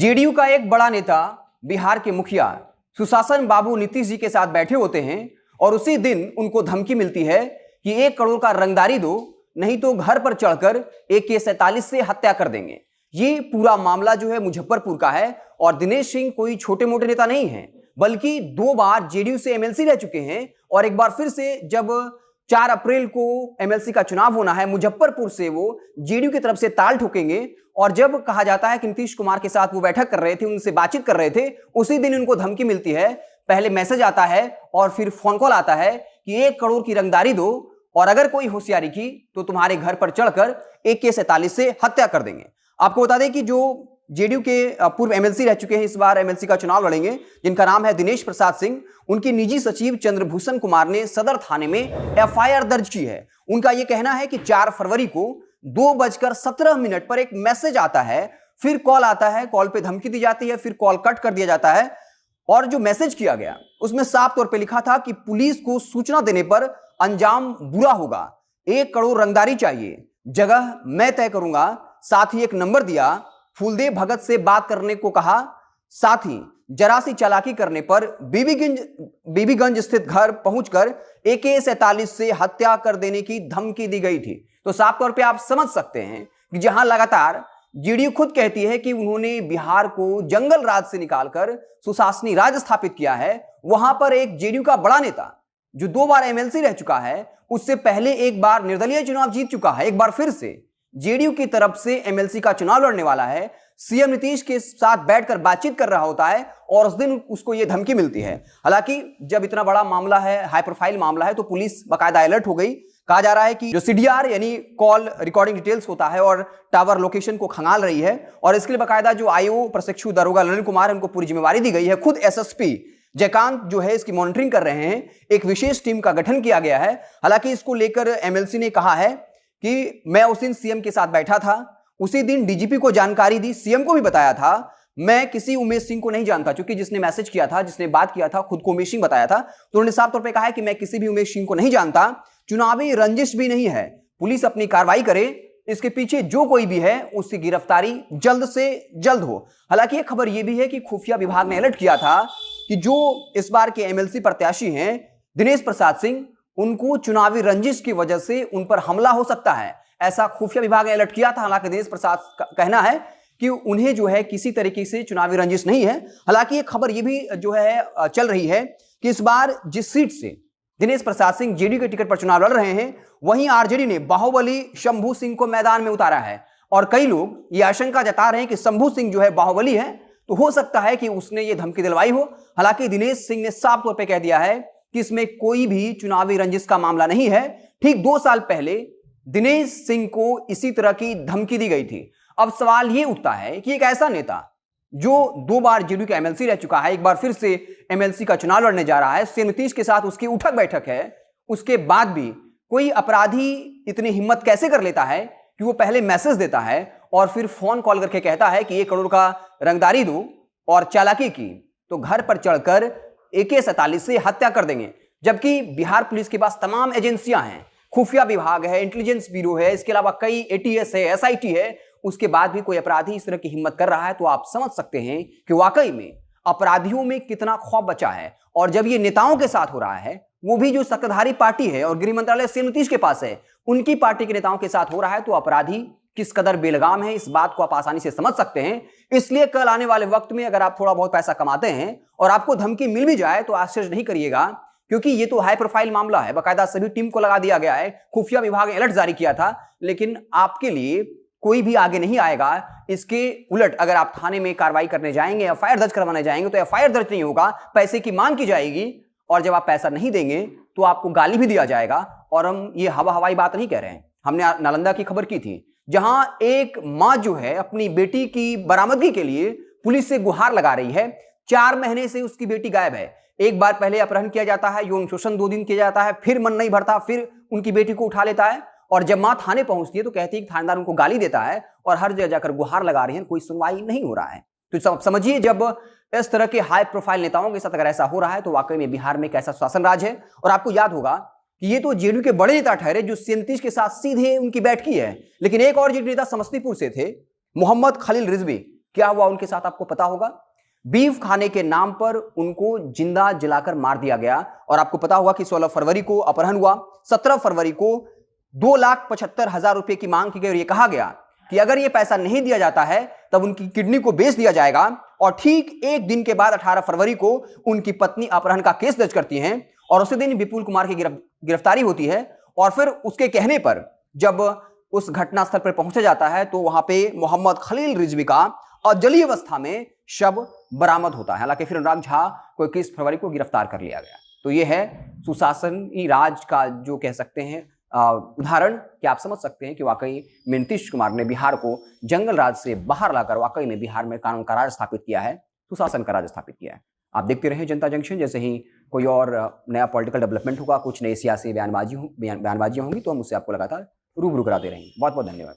JDU का एक बड़ा नेता बिहार के मुखिया सुशासन बाबू नीतीश जी के साथ बैठे होते हैं और उसी दिन उनको धमकी मिलती है कि 1 करोड़ का रंगदारी दो, नहीं तो घर पर चढ़कर AK-47 से हत्या कर देंगे। ये पूरा मामला जो है मुजफ्फरपुर का है और दिनेश सिंह कोई छोटे मोटे नेता नहीं है, बल्कि 2 बार जेडीयू से एमएलसी रह चुके हैं और एक बार फिर से जब 4 अप्रैल को एमएलसी का चुनाव होना है, मुजफ्फरपुर से वो जेडीयू की तरफ से ताल ठोकेंगे। और जब कहा जाता है कि नीतीश कुमार के साथ वो बैठक कर रहे थे, उनसे बातचीत कर रहे थे, उसी दिन उनको धमकी मिलती है। पहले मैसेज आता है और फिर फोन कॉल आता है कि 1 करोड़ की रंगदारी दो और अगर कोई होशियारी की तो तुम्हारे घर पर चढ़कर AK-47 से हत्या कर देंगे। आपको बता दें कि जो जेडीयू के पूर्व एमएलसी रह चुके हैं, इस बार एमएलसी का चुनाव लड़ेंगे, जिनका नाम है दिनेश प्रसाद सिंह, उनके निजी सचिव चंद्रभूषण कुमार ने सदर थाने में FIR दर्ज की है। उनका यह कहना है कि 4 फरवरी को 2:17 पर एक मैसेज आता है, फिर कॉल आता है, कॉल पे धमकी दी जाती है, फिर कॉल कट कर दिया जाता है और जो मैसेज किया गया उसमें साफ तौर पे लिखा था कि पुलिस को सूचना देने पर अंजाम बुरा होगा, 1 करोड़ रंगदारी चाहिए, जगह मैं तय करूंगा। साथ ही एक नंबर दिया, फूलदेव भगत से बात करने को कहा। साथ ही जरा सी चालाकी करने पर बीबीगंज स्थित घर पहुंचकर AK-47 से हत्या कर देने की धमकी दी गई थी। तो साफ तौर पे आप समझ सकते हैं कि जहां लगातार जेडीयू खुद कहती है कि उन्होंने बिहार को जंगल राज से निकालकर सुशासनी राज स्थापित किया है, वहां पर एक जेडीयू का बड़ा नेता जो 2 बार एमएलसी रह चुका है, उससे पहले एक बार निर्दलीय चुनाव जीत चुका है, एक बार फिर से जेडीयू की तरफ से एमएलसी का चुनाव लड़ने वाला है, सीएम नीतीश के साथ बैठकर बातचीत कर रहा होता है और उस दिन उसको यह धमकी मिलती है। हालांकि जब इतना बड़ा मामला है, हाई प्रोफाइल मामला है, तो पुलिस बाकायदा अलर्ट हो गई। कहा जा रहा है कि जो CDR यानी कॉल रिकॉर्डिंग डिटेल्स होता है और टावर लोकेशन को खंगाल रही है और इसके लिए बाकायदा जो IO प्रशिक्षु दरोगा ललित कुमार है, उनको पूरी जिम्मेवारी दी गई है। खुद SSP जयकांत जो है इसकी मॉनिटरिंग कर रहे हैं। एक विशेष टीम का गठन किया गया है। हालांकि इसको लेकर एमएलसी ने कहा है कि मैं उस दिन सीएम के साथ बैठा था, उसी दिन डीजीपी को जानकारी दी, सीएम को भी बताया था, मैं किसी उमेश सिंह को नहीं जानता, क्योंकि जिसने मैसेज किया था, जिसने बात किया था, खुद को उमेश सिंह बताया था। तो उन्होंने साफ तौर पे कहा है कि मैं किसी भी उमेश सिंह को नहीं जानता, चुनावी रंजिश भी नहीं है, पुलिस अपनी कार्रवाई करे, इसके पीछे जो कोई भी है उसकी गिरफ्तारी जल्द से जल्द हो। हालांकि एक खबर यह भी है कि खुफिया विभाग ने अलर्ट किया था कि जो इस बार के एमएलसी प्रत्याशी हैं दिनेश प्रसाद सिंह, उनको चुनावी रंजिश की वजह से उन पर हमला हो सकता है, ऐसा खुफिया विभाग ने अलर्ट किया था। हालांकि दिनेश प्रसाद का कहना है कि उन्हें जो है किसी तरीके से चुनावी रंजिश नहीं है। हालांकि एक खबर यह भी जो है चल रही है कि इस बार जिस सीट से दिनेश प्रसाद सिंह जेडीयू के टिकट पर चुनाव लड़ रहे हैं, वहीं आरजेडी ने बाहुबली शंभू सिंह को मैदान में उतारा है और कई लोग ये आशंका जता रहे हैं कि शंभू सिंह जो है बाहुबली है, तो हो सकता है कि उसने ये धमकी दिलवाई हो। हालांकि दिनेश सिंह ने साफ तौर पर कह दिया है कि इसमें कोई भी चुनावी रंजिश का मामला नहीं है। ठीक 2 साल पहले दिनेश सिंह को इसी तरह की धमकी दी गई थी। अब सवाल यह उठता है कि एक ऐसा नेता जो 2 बार जेडीयू का एमएलसी रह चुका है, एक बार फिर से एमएलसी का चुनाव लड़ने जा रहा है, सीएम नीतीश के साथ उसकी उठक बैठक है, उसके बाद भी कोई अपराधी इतनी हिम्मत कैसे कर लेता है कि वो पहले मैसेज देता है और फिर फोन कॉल करके कहता है कि 1 करोड़ का रंगदारी दो और चालाकी की तो घर पर चढ़कर AK-47 से हत्या कर देंगे। जबकि बिहार पुलिस के पास तमाम एजेंसियां हैं, खुफिया विभाग है, इंटेलिजेंस ब्यूरो है, इसके अलावा कई ATS है, SIT है, उसके बाद भी कोई अपराधी इस तरह की हिम्मत कर रहा है, तो आप समझ सकते हैं कि वाकई में अपराधियों में कितना खौफ बचा है। और जब ये नेताओं के साथ हो रहा है, वो भी जो सत्ताधारी पार्टी है और गृह मंत्रालय सीएम नीतीश के पास है, उनकी पार्टी के नेताओं के साथ हो रहा है, तो अपराधी किस कदर बेलगाम है, इस बात को आप आसानी से समझ सकते हैं। इसलिए कल आने वाले वक्त में अगर आप थोड़ा बहुत पैसा कमाते हैं और आपको धमकी मिल भी जाए तो आश्चर्य नहीं करिएगा, क्योंकि ये तो हाई प्रोफाइल मामला है, बाकायदा सभी टीम को लगा दिया गया है, खुफिया विभाग ने अलर्ट जारी किया था, लेकिन आपके लिए कोई भी आगे नहीं आएगा। इसके उलट अगर आप थाने में कार्रवाई करने जाएंगे, FIR दर्ज करवाने जाएंगे, तो FIR दर्ज नहीं होगा, पैसे की मांग की जाएगी और जब आप पैसा नहीं देंगे तो आपको गाली भी दिया जाएगा। और हम ये हवाई बात नहीं कह रहे हैं, हमने नालंदा की खबर की थी, जहां एक मां जो है अपनी बेटी की बरामदगी के लिए पुलिस से गुहार लगा रही है। 4 महीने से उसकी बेटी गायब है। एक बार पहले अपहरण किया जाता है, यौन शोषण 2 दिन किया जाता है, फिर मन नहीं भरता, फिर उनकी बेटी को उठा लेता है और जब मां थाने पहुंचती है तो कहती है कि थानेदार उनको गाली देता है और हर जगह जाकर गुहार लगा रही है, कोई सुनवाई नहीं हो रहा है। तो समझिए, जब इस तरह के हाई प्रोफाइल नेताओं के साथ अगर ऐसा हो रहा है तो वाकई में बिहार में कैसा शासन राज है। और आपको याद होगा कि ये तो जेडीयू के बड़े नेता ठहरे जो सीएम नीतीश के साथ सीधे उनकी बैठकी है, लेकिन एक और जेडीयू नेता समस्तीपुर से थे, मोहम्मद खलील रिजवी, क्या हुआ उनके साथ आपको पता होगा। बीफ खाने के नाम पर उनको जिंदा जलाकर मार दिया गया। और आपको पता होगा कि 16 फरवरी को अपहरण हुआ, 17 फरवरी को 2,75,000 रुपए की मांग की गई और यह कहा गया कि अगर यह पैसा नहीं दिया जाता है तब उनकी किडनी को बेच दिया जाएगा। और ठीक एक दिन के बाद 18 फरवरी को उनकी पत्नी अपहरण का केस दर्ज करती हैं और उसी दिन विपुल कुमार की गिरफ्तारी होती है। और फिर उसके कहने पर जब उस घटनास्थल पर पहुंचा जाता है तो वहां पे मोहम्मद खलील रिजवी का अजली अवस्था में शव बरामद होता है। हालांकि फिर अनुराग झा को 21 फरवरी को गिरफ्तार कर लिया गया। तो यह है सुशासनी राज का जो कह सकते हैं उदाहरण कि आप समझ सकते हैं कि वाकई में नीतीश कुमार ने बिहार को जंगल राज से बाहर लाकर वाकई में बिहार में कानून का राज स्थापित किया है, सुशासन का राज स्थापित किया है। आप देखते रहे जनता जंक्शन। जैसे ही कोई और नया पॉलिटिकल डेवलपमेंट होगा, कुछ नई सियासी बयानबाजियां होंगी तो हम उससे आपको लगातार रूबरू कराते रहेंगे। बहुत बहुत धन्यवाद।